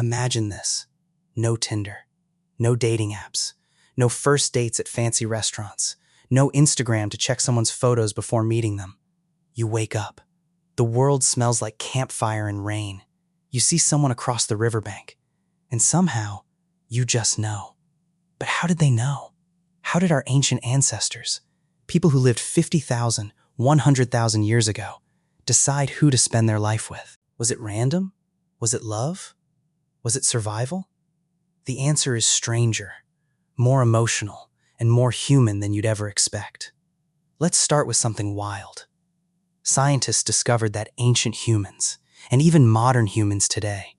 Imagine this. No Tinder, no dating apps, no first dates at fancy restaurants, no Instagram to check someone's photos before meeting them. You wake up. The world smells like campfire and rain. You see someone across the riverbank, and somehow, you just know. But how did they know? How did our ancient ancestors, people who lived 50,000, 100,000 years ago, decide who to spend their life with? Was it random? Was it love? Was it survival? The answer is stranger, more emotional, and more human than you'd ever expect. Let's start with something wild. Scientists discovered that ancient humans, and even modern humans today,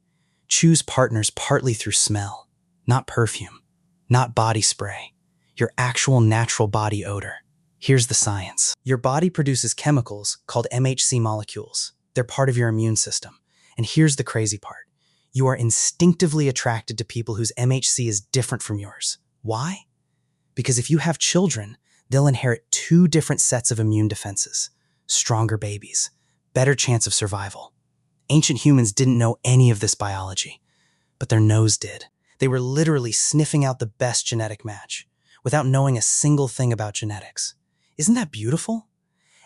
choose partners partly through smell, not perfume, not body spray, your actual natural body odor. Here's the science. Your body produces chemicals called MHC molecules. They're part of your immune system. And here's the crazy part. You are instinctively attracted to people whose MHC is different from yours. Why? Because if you have children, they'll inherit two different sets of immune defenses. Stronger babies, better chance of survival. Ancient humans didn't know any of this biology, but their nose did. They were literally sniffing out the best genetic match without knowing a single thing about genetics. Isn't that beautiful?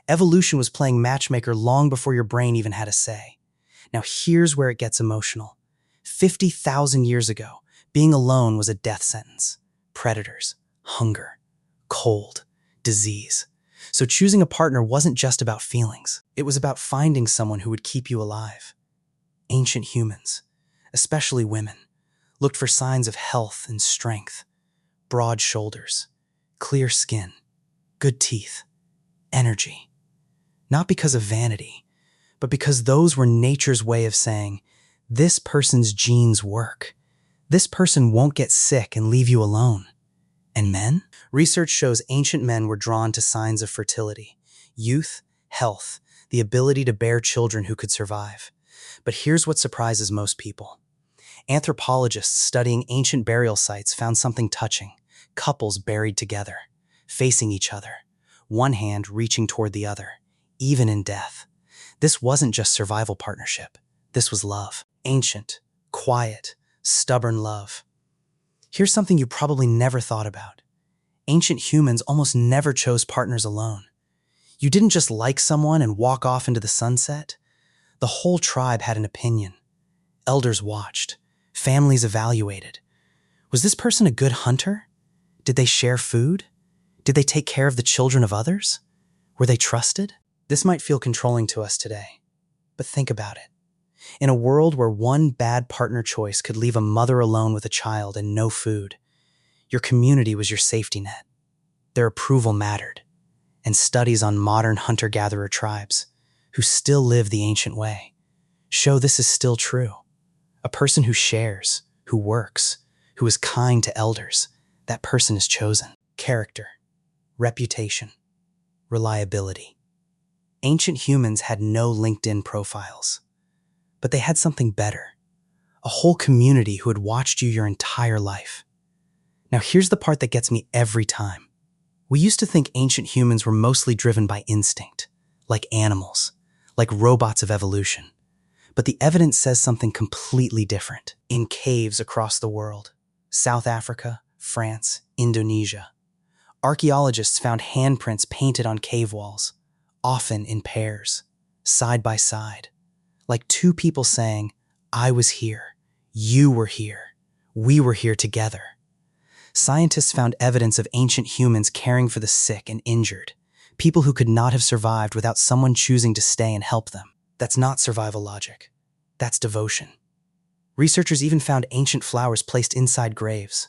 Evolution was playing matchmaker long before your brain even had a say. Now here's where it gets emotional. 50,000 years ago, being alone was a death sentence. Predators, hunger, cold, disease. So choosing a partner wasn't just about feelings. It was about finding someone who would keep you alive. Ancient humans, especially women, looked for signs of health and strength. Broad shoulders, clear skin, good teeth, energy. Not because of vanity, but because those were nature's way of saying, this person's genes work. This person won't get sick and leave you alone. And men? Research shows ancient men were drawn to signs of fertility, youth, health, the ability to bear children who could survive. But here's what surprises most people. Anthropologists studying ancient burial sites found something touching. Couples buried together, facing each other, one hand reaching toward the other, even in death. This wasn't just survival partnership. This was love. Ancient, quiet, stubborn love. Here's something you probably never thought about. Ancient humans almost never chose partners alone. You didn't just like someone and walk off into the sunset. The whole tribe had an opinion. Elders watched. Families evaluated. Was this person a good hunter? Did they share food? Did they take care of the children of others? Were they trusted? This might feel controlling to us today, but think about it. In a world where one bad partner choice could leave a mother alone with a child and no food, your community was your safety net. Their approval mattered. And studies on modern hunter-gatherer tribes, who still live the ancient way, show this is still true. A person who shares, who works, who is kind to elders, that person is chosen. Character, reputation, reliability. Ancient humans had no LinkedIn profiles, but they had something better. A whole community who had watched you your entire life. Now here's the part that gets me every time. We used to think ancient humans were mostly driven by instinct, like animals, like robots of evolution. But the evidence says something completely different. In caves across the world, South Africa, France, Indonesia, archaeologists found handprints painted on cave walls, often in pairs, side by side, like two people saying, I was here, you were here, we were here together. Scientists found evidence of ancient humans caring for the sick and injured, people who could not have survived without someone choosing to stay and help them. That's not survival logic. That's devotion. Researchers even found ancient flowers placed inside graves.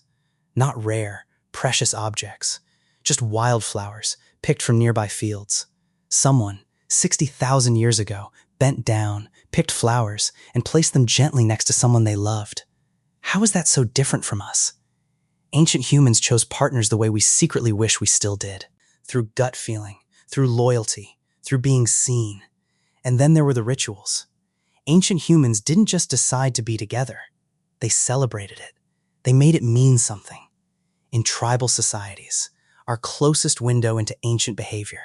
Not rare, precious objects, just wildflowers picked from nearby fields. Someone, 60,000 years ago, bent down, picked flowers, and placed them gently next to someone they loved. How is that so different from us? Ancient humans chose partners the way we secretly wish we still did. Through gut feeling, through loyalty, through being seen. And then there were the rituals. Ancient humans didn't just decide to be together. They celebrated it. They made it mean something. In tribal societies, our closest window into ancient behavior,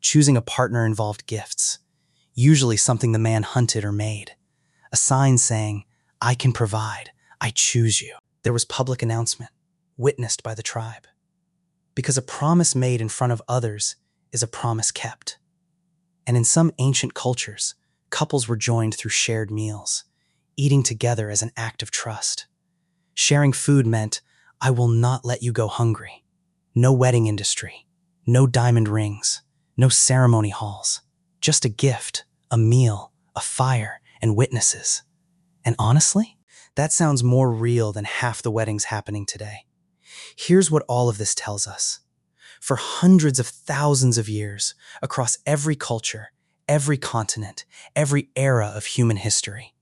choosing a partner involved gifts, usually something the man hunted or made. A sign saying, I can provide, I choose you. There was public announcement, witnessed by the tribe. Because a promise made in front of others is a promise kept. And in some ancient cultures, couples were joined through shared meals, eating together as an act of trust. Sharing food meant, I will not let you go hungry. No wedding industry, no diamond rings, no ceremony halls, just a gift, a meal, a fire, and witnesses. And honestly, that sounds more real than half the weddings happening today. Here's what all of this tells us. For hundreds of thousands of years, across every culture, every continent, every era of human history,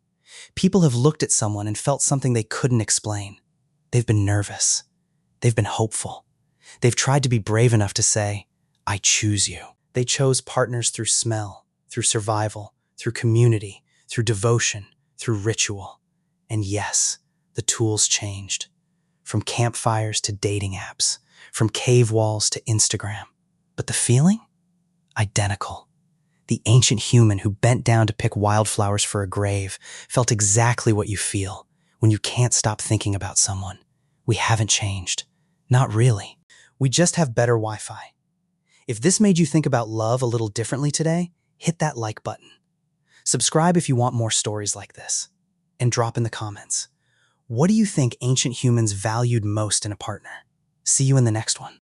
people have looked at someone and felt something they couldn't explain. They've been nervous. They've been hopeful. They've tried to be brave enough to say, I choose you. They chose partners through smell, through survival, through community, through devotion, through ritual. And yes, the tools changed. From campfires to dating apps, from cave walls to Instagram. But the feeling? Identical. The ancient human who bent down to pick wildflowers for a grave felt exactly what you feel when you can't stop thinking about someone. We haven't changed. Not really. We just have better Wi-Fi. If this made you think about love a little differently today, hit that like button. Subscribe if you want more stories like this. And drop in the comments. What do you think ancient humans valued most in a partner? See you in the next one.